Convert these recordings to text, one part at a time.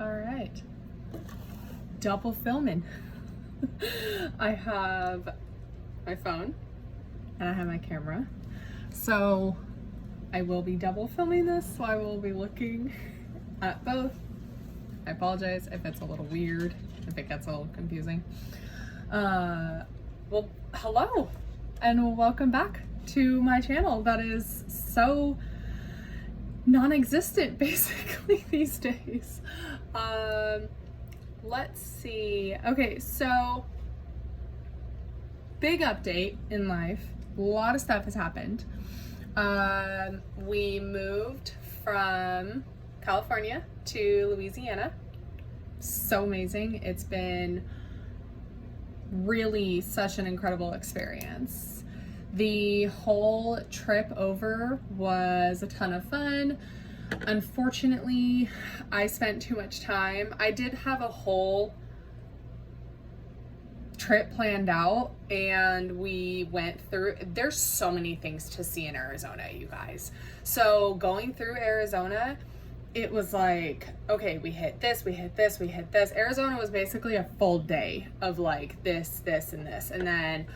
All right. Double filming. I have my phone and I have my camera. So I will be double filming this, so I will be looking at both. I apologize if it's a little weird, if it gets a little confusing. Well, hello and welcome back to my channel that is so non-existent basically these days. Let's see. Okay, so big update in life. A lot of stuff has happened. We moved from California to Louisiana. So amazing. It's been really such an incredible experience. The whole trip over was a ton of fun. Unfortunately, I spent too much time. I did have a whole trip planned out and we went through, there's so many things to see in Arizona, you guys. So going through Arizona, it was like, okay, we hit this, we hit this, we hit this. Arizona was basically a full day of like this, this, and this. And then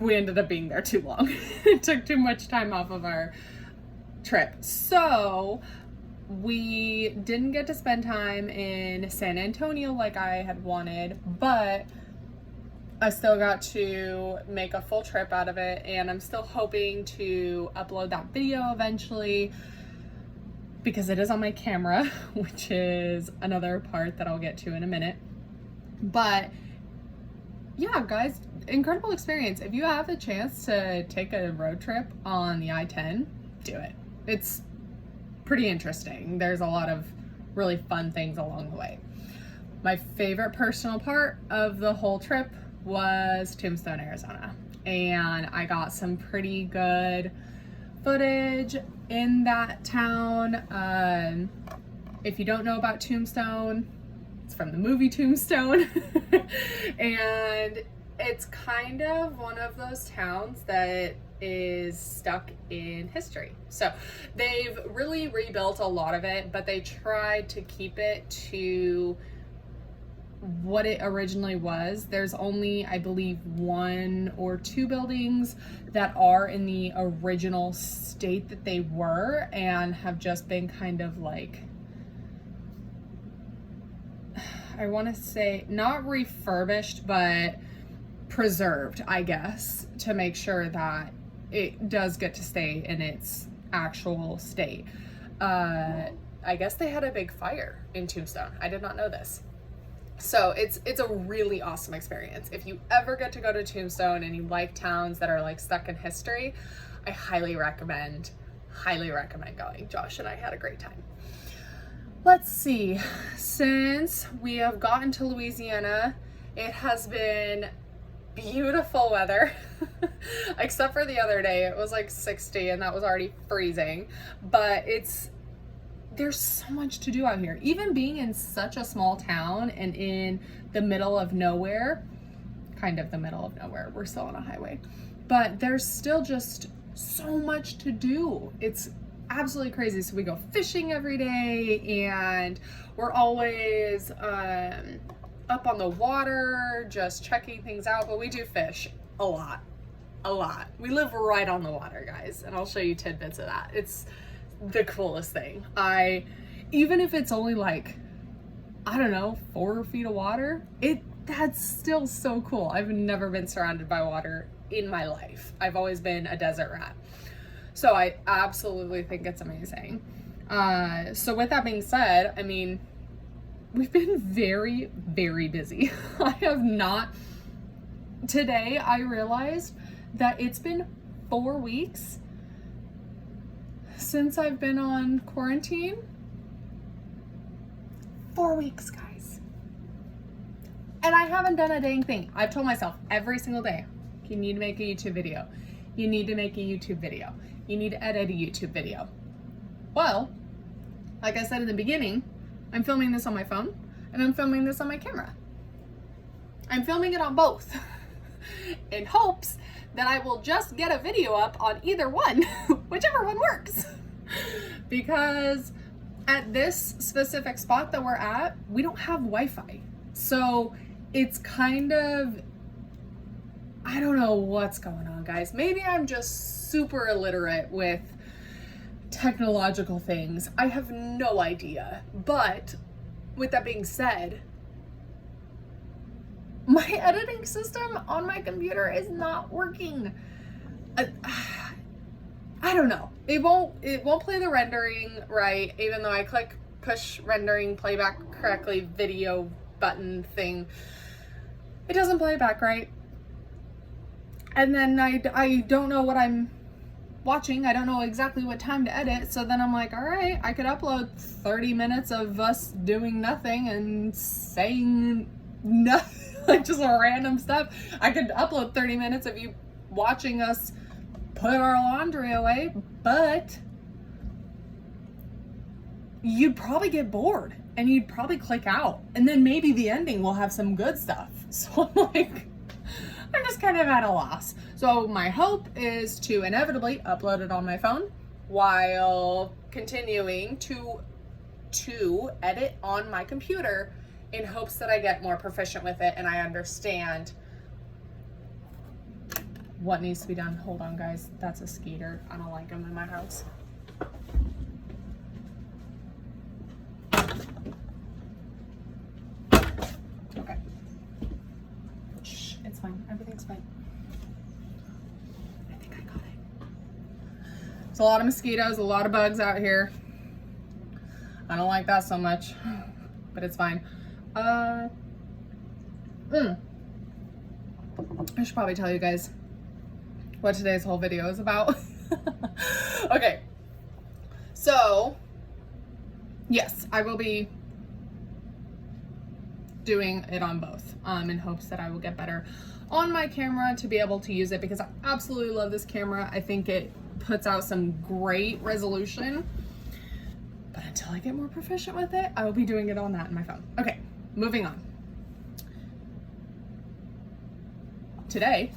we ended up being there too long. It took too much time off of our trip. So we didn't get to spend time in San Antonio like I had wanted, but I still got to make a full trip out of it, and I'm still hoping to upload that video eventually because it is on my camera, which is another part that I'll get to in a minute. But yeah, guys, incredible experience. If you have a chance to take a road trip on the I-10, do it. It's pretty interesting. There's a lot of really fun things along the way. My favorite personal part of the whole trip was Tombstone, Arizona. And I got some pretty good footage in that town. If you don't know about Tombstone, it's from the movie Tombstone. And it's kind of one of those towns that is stuck in history. So they've really rebuilt a lot of it, but they tried to keep it to what it originally was. There's only, I believe, 1 or 2 buildings that are in the original state that they were and have just been kind of like, I want to say not refurbished, but preserved, I guess, to make sure that it does get to stay in its actual state. I guess they had a big fire in Tombstone. I did not know this. So it's a really awesome experience. If you ever get to go to Tombstone and you like towns that are like stuck in history, I highly recommend going. Josh and I had a great time. Let's see. Since we have gotten to Louisiana, it has been beautiful weather. Except for the other day, it was like 60 and that was already freezing. But there's so much to do out here. Even being in such a small town and in the middle of nowhere, kind of the middle of nowhere, we're still on a highway, but there's still just so much to do. It's absolutely crazy. So we go fishing every day and we're always up on the water, just checking things out, but we do fish a lot. We live right on the water, guys, and I'll show you tidbits of that. It's the coolest thing. Even if it's only like, I don't know, 4 feet of water, that's still so cool. I've never been surrounded by water in my life. I've always been a desert rat. So I absolutely think it's amazing. So with that being said, I mean, we've been very, very busy. Today I realized that it's been 4 weeks since I've been on quarantine. 4 weeks, guys. And I haven't done a dang thing. I've told myself every single day, you need to make a YouTube video. You need to make a YouTube video. You need to edit a YouTube video. Well, like I said in the beginning, I'm filming this on my phone and I'm filming this on my camera. I'm filming it on both in hopes that I will just get a video up on either one, whichever one works. Because at this specific spot that we're at, we don't have Wi-Fi. So it's kind of, I don't know what's going on, guys. Maybe I'm just super illiterate with technological things. I have no idea. But with that being said, my editing system on my computer is not working. I don't know. It won't play the rendering right, even though I click push rendering playback correctly video button thing. It doesn't play back right. And then I don't know what I'm watching. I don't know exactly what time to edit. So then I'm like, all right, I could upload 30 minutes of us doing nothing and saying nothing, like just random stuff. I could upload 30 minutes of you watching us put our laundry away, but you'd probably get bored and you'd probably click out, and then maybe the ending will have some good stuff. So I'm like, I'm just kind of at a loss. So my hope is to inevitably upload it on my phone while continuing to edit on my computer in hopes that I get more proficient with it and I understand what needs to be done. Hold on, guys. That's a skeeter. I don't like them in my house. Okay. Shh, it's fine. Everything's fine. I think I got it. There's a lot of mosquitoes, a lot of bugs out here. I don't like that so much, but it's fine. I should probably tell you guys what today's whole video is about. Okay, so yes, I will be doing it on both in hopes that I will get better on my camera to be able to use it, because I absolutely love this camera. I think it puts out some great resolution, but until I get more proficient with it, I will be doing it on that in my phone. Okay, moving on. Today,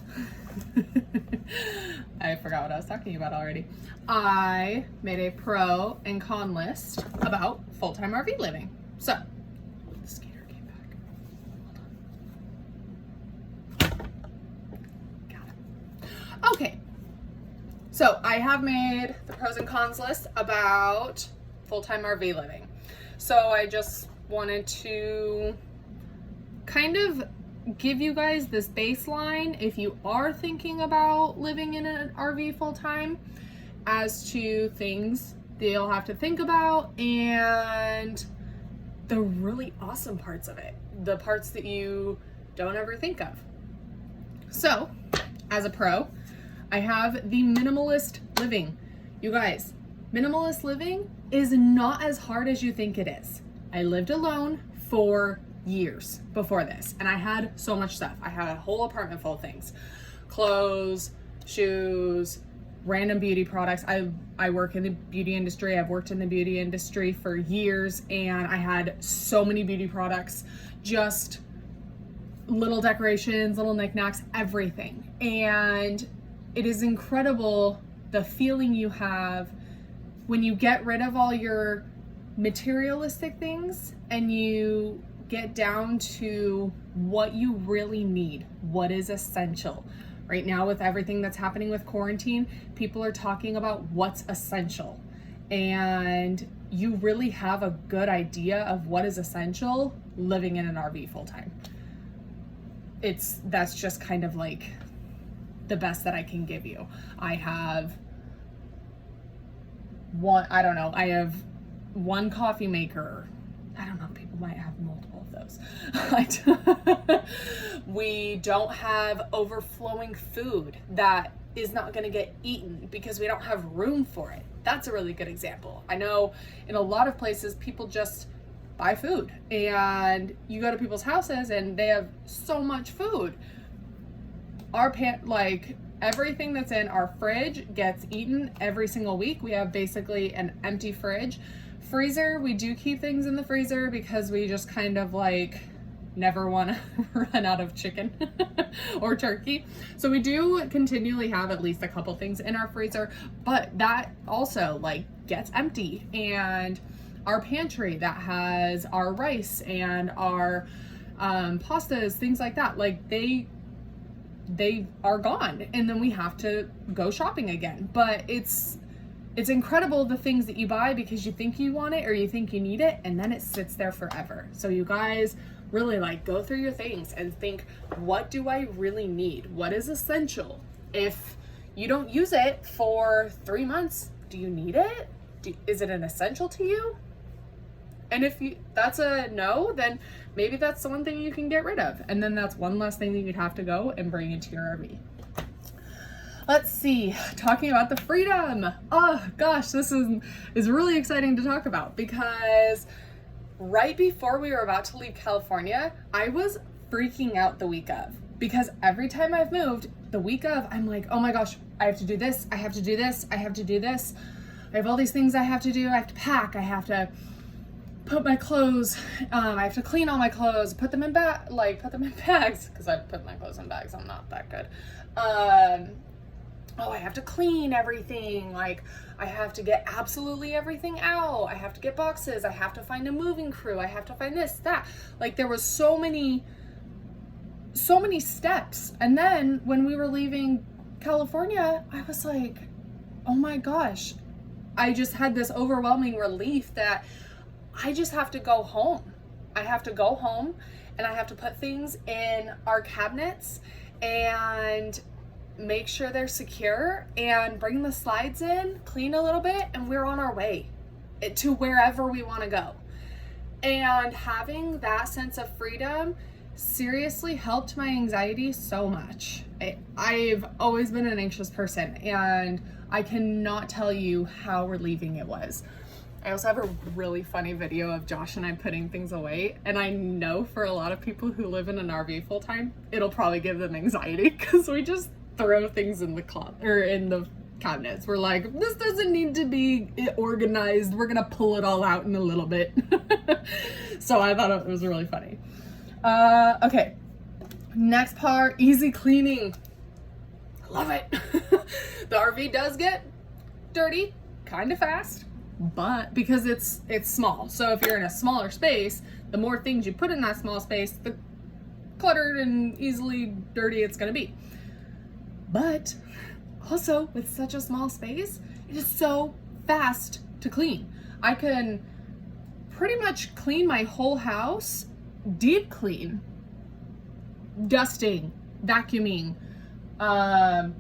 I forgot what I was talking about already. I made a pro and con list about full-time RV living. So, the skater came back. Hold on. Got it. Okay. So, I have made the pros and cons list about full-time RV living. So, I just wanted to kind of give you guys this baseline if you are thinking about living in an RV full-time, as to things that you'll have to think about and the really awesome parts of it, the parts that you don't ever think of. So, as a pro, I have the minimalist living. You guys, minimalist living is not as hard as you think it is. I lived alone for years before this, and I had so much stuff. I had a whole apartment full of things, clothes, shoes, random beauty products. I work in the beauty industry. I've worked in the beauty industry for years, and I had so many beauty products, just little decorations, little knickknacks, everything. And it is incredible the feeling you have when you get rid of all your materialistic things and you get down to what you really need, what is essential. Right now, with everything that's happening with quarantine, people are talking about what's essential. And you really have a good idea of what is essential living in an RV full time. That's just kind of like the best that I can give you. I have one coffee maker. I don't know, people might have multiple of those. We don't have overflowing food that is not going to get eaten because we don't have room for it. That's a really good example. I know in a lot of places people just buy food, and you go to people's houses and they have so much food. Everything that's in our fridge gets eaten every single week. We have basically an empty fridge. Freezer, we do keep things in the freezer because we just kind of never want to run out of chicken or turkey. So we do continually have at least a couple things in our freezer, but that also gets empty. And our pantry that has our rice and our pastas, things like that. Like they are gone, and then we have to go shopping again. But it's incredible the things that you buy because you think you want it or you think you need it, and then it sits there forever. So you guys really like go through your things and think, what do I really need? What is essential? If you don't use it for 3 months, do you need it? Is it an essential to you? And if that's a no, then maybe that's the one thing you can get rid of. And then that's one less thing that you'd have to go and bring into your RV. Let's see, talking about the freedom. Oh gosh, this is really exciting to talk about because right before we were about to leave California, I was freaking out the week of, because every time I've moved, the week of, I'm like, oh my gosh, I have to do this, I have to do this, I have to do this. I have all these things I have to do. I have to pack, I have to put my clothes, I have to clean all my clothes, put them in bags, because I put my clothes in bags, I'm not that good. Oh, I have to clean everything. Like, I have to get absolutely everything out. I have to get boxes. I have to find a moving crew. I have to find this, that. Like, there was so many steps. And then when we were leaving California, I was like, oh my gosh, I just had this overwhelming relief that I just have to go home. I have to go home and I have to put things in our cabinets and make sure they're secure and bring the slides in, clean a little bit, and we're on our way to wherever we want to go. And having that sense of freedom seriously helped my anxiety so much. I've always been an anxious person, and I cannot tell you how relieving it was. I also have a really funny video of Josh and I putting things away, and I know for a lot of people who live in an RV full time, it'll probably give them anxiety because we just throw things in the cabinets. We're like, this doesn't need to be organized. We're gonna pull it all out in a little bit. So I thought it was really funny. Okay, next part, easy cleaning. I love it. The RV does get dirty kind of fast, but because it's small. So if you're in a smaller space, the more things you put in that small space, the cluttered and easily dirty it's gonna be. But also with such a small space, it is so fast to clean. I can pretty much clean my whole house, deep clean, dusting, vacuuming,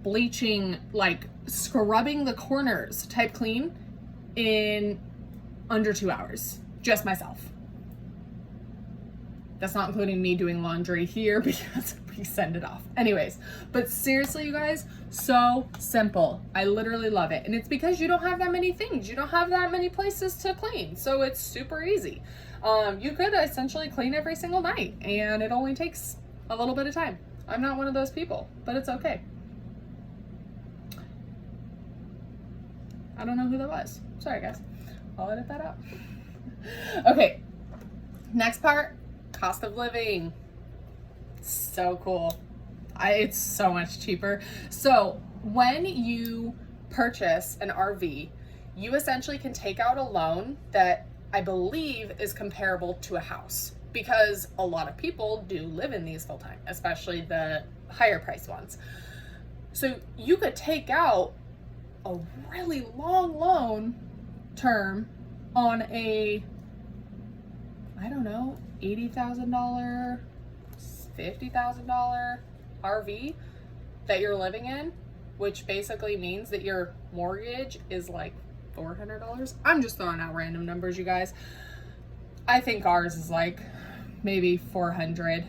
bleaching, like scrubbing the corners type clean in under 2 hours, just myself. That's not including me doing laundry here because we send it off. Anyways, but seriously, you guys, so simple. I literally love it. And it's because you don't have that many things. You don't have that many places to clean. So it's super easy. You could essentially clean every single night and it only takes a little bit of time. I'm not one of those people, but it's okay. I don't know who that was. Sorry, guys. I'll edit that out. Okay, next part. Cost of living. So cool. It's so much cheaper. So when you purchase an RV, you essentially can take out a loan that I believe is comparable to a house, because a lot of people do live in these full time, especially the higher price ones. So you could take out a really long loan term on a, I don't know, $80,000, $50,000 RV that you're living in, which basically means that your mortgage is like $400. I'm just throwing out random numbers, you guys. I think ours is like maybe 400,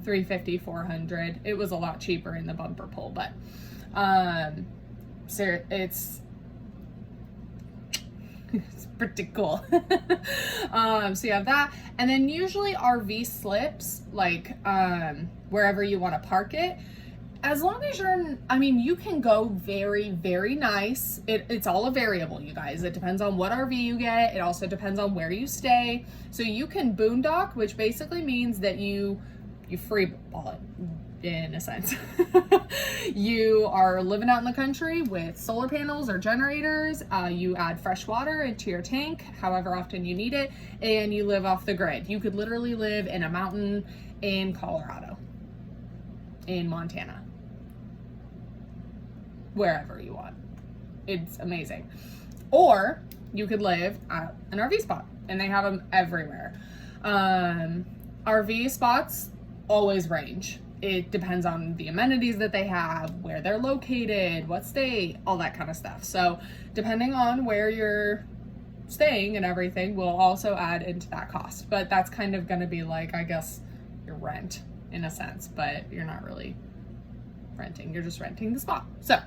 350, 400. It was a lot cheaper in the bumper pull, but it's pretty cool. So you have that, and then usually RV slips, like wherever you want to park it, as long as you're, I mean, you can go very, very nice. It's all a variable, you guys. It depends on what RV you get. It also depends on where you stay. So you can boondock, which basically means that you free ball it. in a sense. You are living out in the country with solar panels or generators. You add fresh water into your tank however often you need it, and you live off the grid. You could literally live in a mountain in Colorado, in Montana, wherever you want. It's amazing. Or you could live at an RV spot, and they have them everywhere. RV spots always range. It depends on the amenities that they have, where they're located, what state, all that kind of stuff. So depending on where you're staying and everything will also add into that cost. But that's kind of going to be like, I guess, your rent in a sense, but you're not really renting. You're just renting the spot. So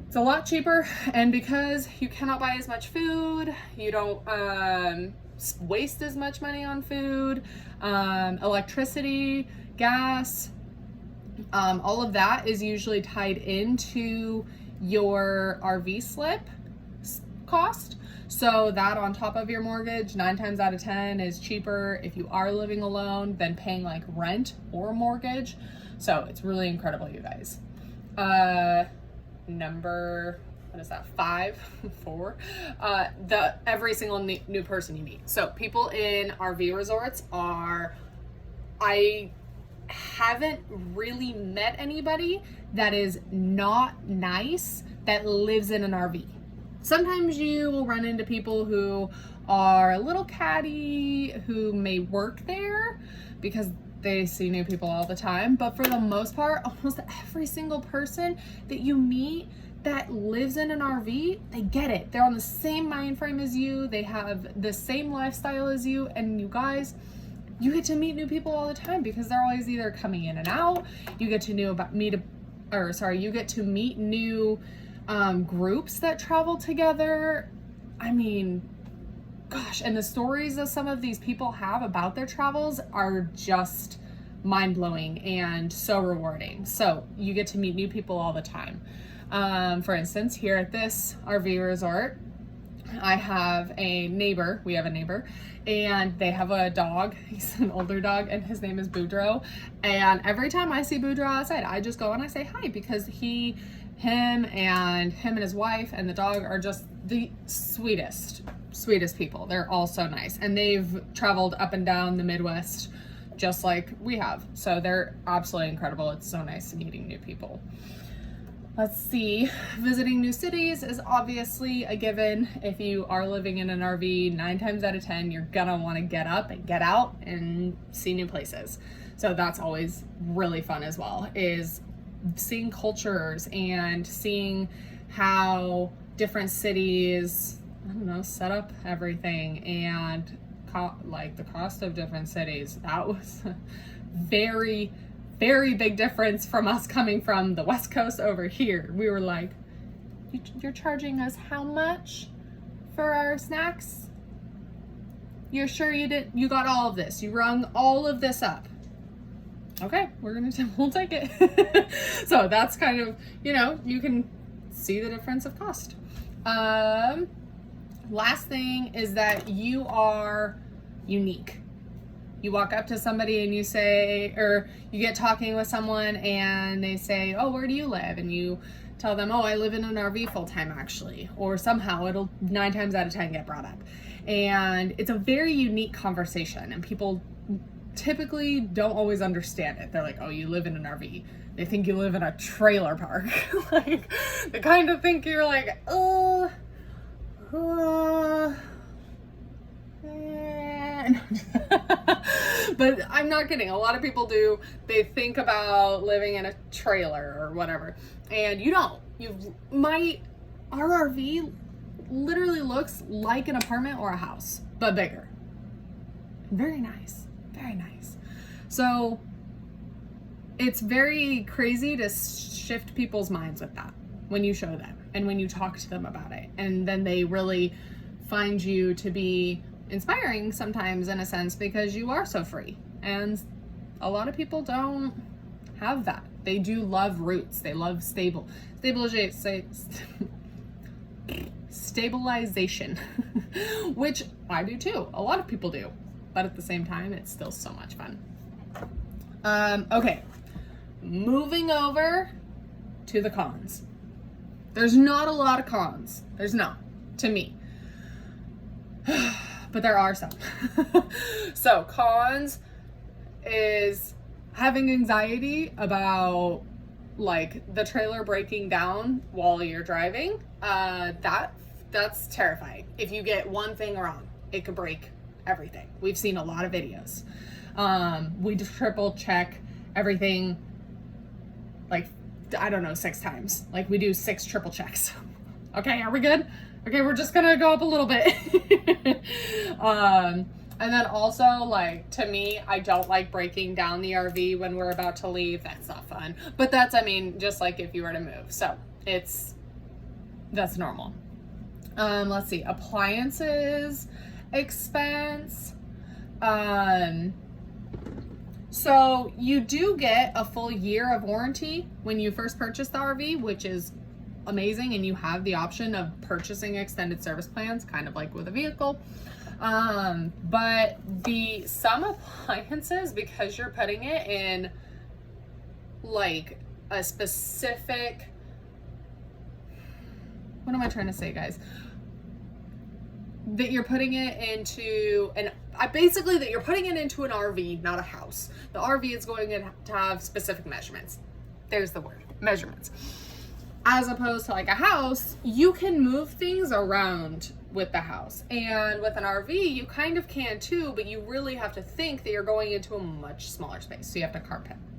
it's a lot cheaper. And because you cannot buy as much food, you don't waste as much money on food, electricity, gas, all of that is usually tied into your RV slip cost. So that on top of your mortgage, 9 times out of 10 is cheaper if you are living alone than paying like rent or mortgage. So it's really incredible, you guys. Number, what is that? 4, every single new person you meet. So people in RV resorts I haven't really met anybody that is not nice that lives in an RV. Sometimes you will run into people who are a little catty, who may work there because they see new people all the time. But for the most part, almost every single person that you meet that lives in an RV, they get it. They're on the same mind frame as you. They have the same lifestyle as you. And you guys, you get to meet new people all the time because they're always either coming in and out. You get to you get to meet new groups that travel together. I mean, gosh, and the stories that some of these people have about their travels are just mind-blowing and so rewarding. So you get to meet new people all the time. For instance, here at this RV resort, I have a neighbor. We have a neighbor, and they have a dog. He's an older dog, and his name is Boudreaux. And every time I see Boudreaux outside, I just go and I say hi because him and his wife and the dog are just the sweetest people. They're all so nice, and they've traveled up and down the Midwest just like we have. So they're absolutely incredible. It's so nice meeting new people. Let's see, visiting new cities is obviously a given. If you are living in an RV, 9 times out of 10, you're gonna wanna get up and get out and see new places. So that's always really fun as well, is seeing cultures and seeing how different cities, I don't know, set up everything, and like the cost of different cities. That was very big difference from us coming from the West Coast over here. We were like, you're charging us how much for our snacks? You're sure you got all of this? You rung all of this up? Okay, we'll take it. So that's kind of, you can see the difference of cost. Last thing is that you are unique. You walk up to somebody and you say, or you get talking with someone and they say, oh, where do you live? And you tell them, oh, I live in an RV full time actually. Or somehow it'll 9 times out of 10 get brought up. And it's a very unique conversation, and people typically don't always understand it. They're like, oh, you live in an RV. They think you live in a trailer park. Like, they kind of think you're like, but I'm not kidding. A lot of people do. They think about living in a trailer or whatever, and you don't. Our RV literally looks like an apartment or a house, but bigger. Very nice. Very nice. So it's very crazy to shift people's minds with that when you show them and when you talk to them about it, and then they really find you to be inspiring sometimes, in a sense, because you are so free. And a lot of people don't have that. They do love roots. They love stabilization, which I do too. A lot of people do, but at the same time, it's still so much fun. Okay, moving over to the cons. There's not a lot of cons. There's not, to me. But there are some. So cons is having anxiety about like the trailer breaking down while you're driving. That's terrifying. If you get one thing wrong, it could break everything. We've seen a lot of videos. We triple check everything, like, I don't know, 6 times. Like, we do 6 triple checks. Okay, are we good? Okay, we're just gonna go up a little bit. And then also, like, to me, I don't like breaking down the RV when we're about to leave. That's not fun. But that's, I mean, just like if you were to move. So that's normal. Let's see, appliances expense. So you do get a full year of warranty when you first purchase the RV, which is amazing, and you have the option of purchasing extended service plans, kind of like with a vehicle. But some appliances, because you're putting it in like a specific, what am I trying to say, guys? That you're putting it into that you're putting it into an RV, not a house. The RV is going to have specific measurements. There's the word, measurements. As opposed to like a house, you can move things around with the house. And with an RV, you kind of can too, but you really have to think that you're going into a much smaller space. So you have to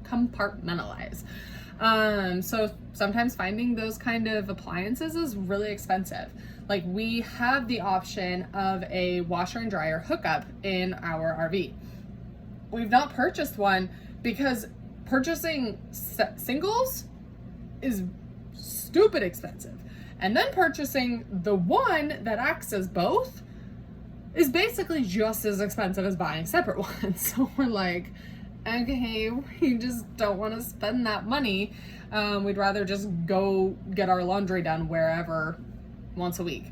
compartmentalize. So sometimes finding those kind of appliances is really expensive. Like, we have the option of a washer and dryer hookup in our RV. We've not purchased one because purchasing singles is stupid expensive. And then purchasing the one that acts as both is basically just as expensive as buying separate ones. So we're like, okay, we just don't want to spend that money. We'd rather just go get our laundry done wherever once a week.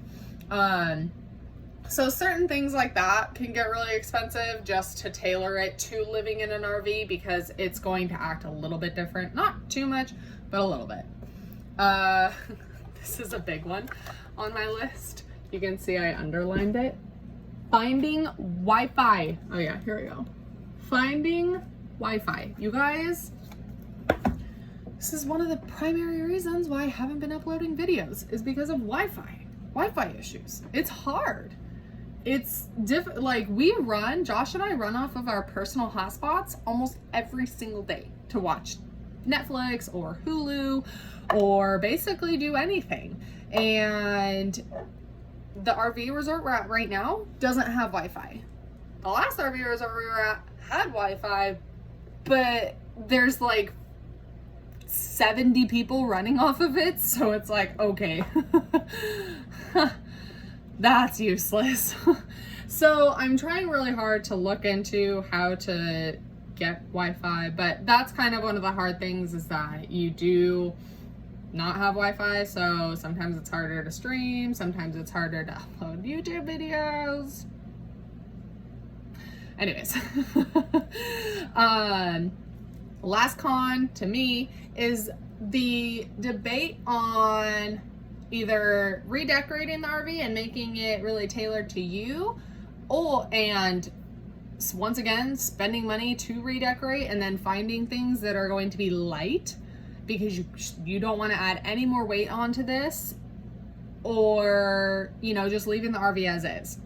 So certain things like that can get really expensive just to tailor it to living in an RV, because it's going to act a little bit different. Not too much, but a little bit. This is a big one on my list. You can see I underlined it. Finding Wi-Fi. Oh yeah, here we go. Finding Wi-Fi. You guys, this is one of the primary reasons why I haven't been uploading videos, is because of Wi-Fi issues. It's hard. It's like Josh and I run off of our personal hotspots almost every single day to watch Netflix or Hulu or basically do anything. And the RV resort we're at right now doesn't have Wi-Fi. The last RV resort we were at had Wi-Fi, but there's like 70 people running off of it, so it's like, okay, that's useless. So I'm trying really hard to look into how to get Wi-Fi, but that's kind of one of the hard things, is that you do not have Wi-Fi, so sometimes it's harder to stream, sometimes it's harder to upload YouTube videos. Anyways, last con to me is the debate on either redecorating the RV and making it really tailored to you, and once again spending money to redecorate and then finding things that are going to be light because you don't want to add any more weight onto this, or just leaving the RV as is.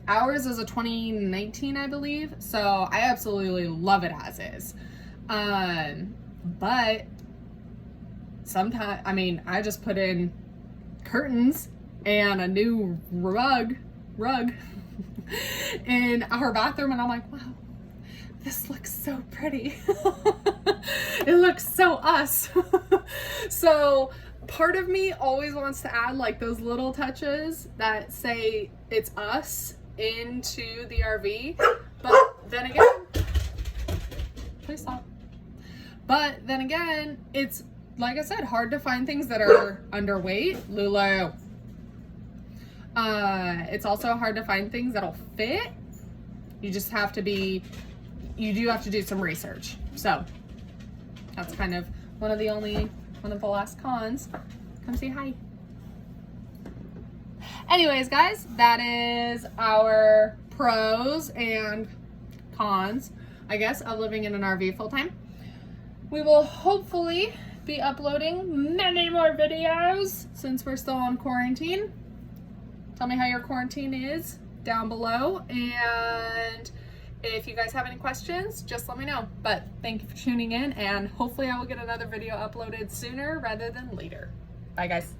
Ours is a 2019, I believe, so I absolutely love it as is. But sometimes, I just put in curtains and a new rug in our bathroom, and I'm like, wow, this looks so pretty. It looks so us. So part of me always wants to add like those little touches that say it's us into the RV, but then again, please stop. But then again, it's, like I said, hard to find things that are underweight. Lulu. It's also hard to find things that'll fit. You do have to do some research. So that's kind of one of the last cons. Come say hi. Anyways, guys, that is our pros and cons, I guess, of living in an RV full time. We will hopefully be uploading many more videos since we're still on quarantine. Tell me how your quarantine is down below, and if you guys have any questions, just let me know. But thank you for tuning in, and hopefully I will get another video uploaded sooner rather than later. Bye, guys.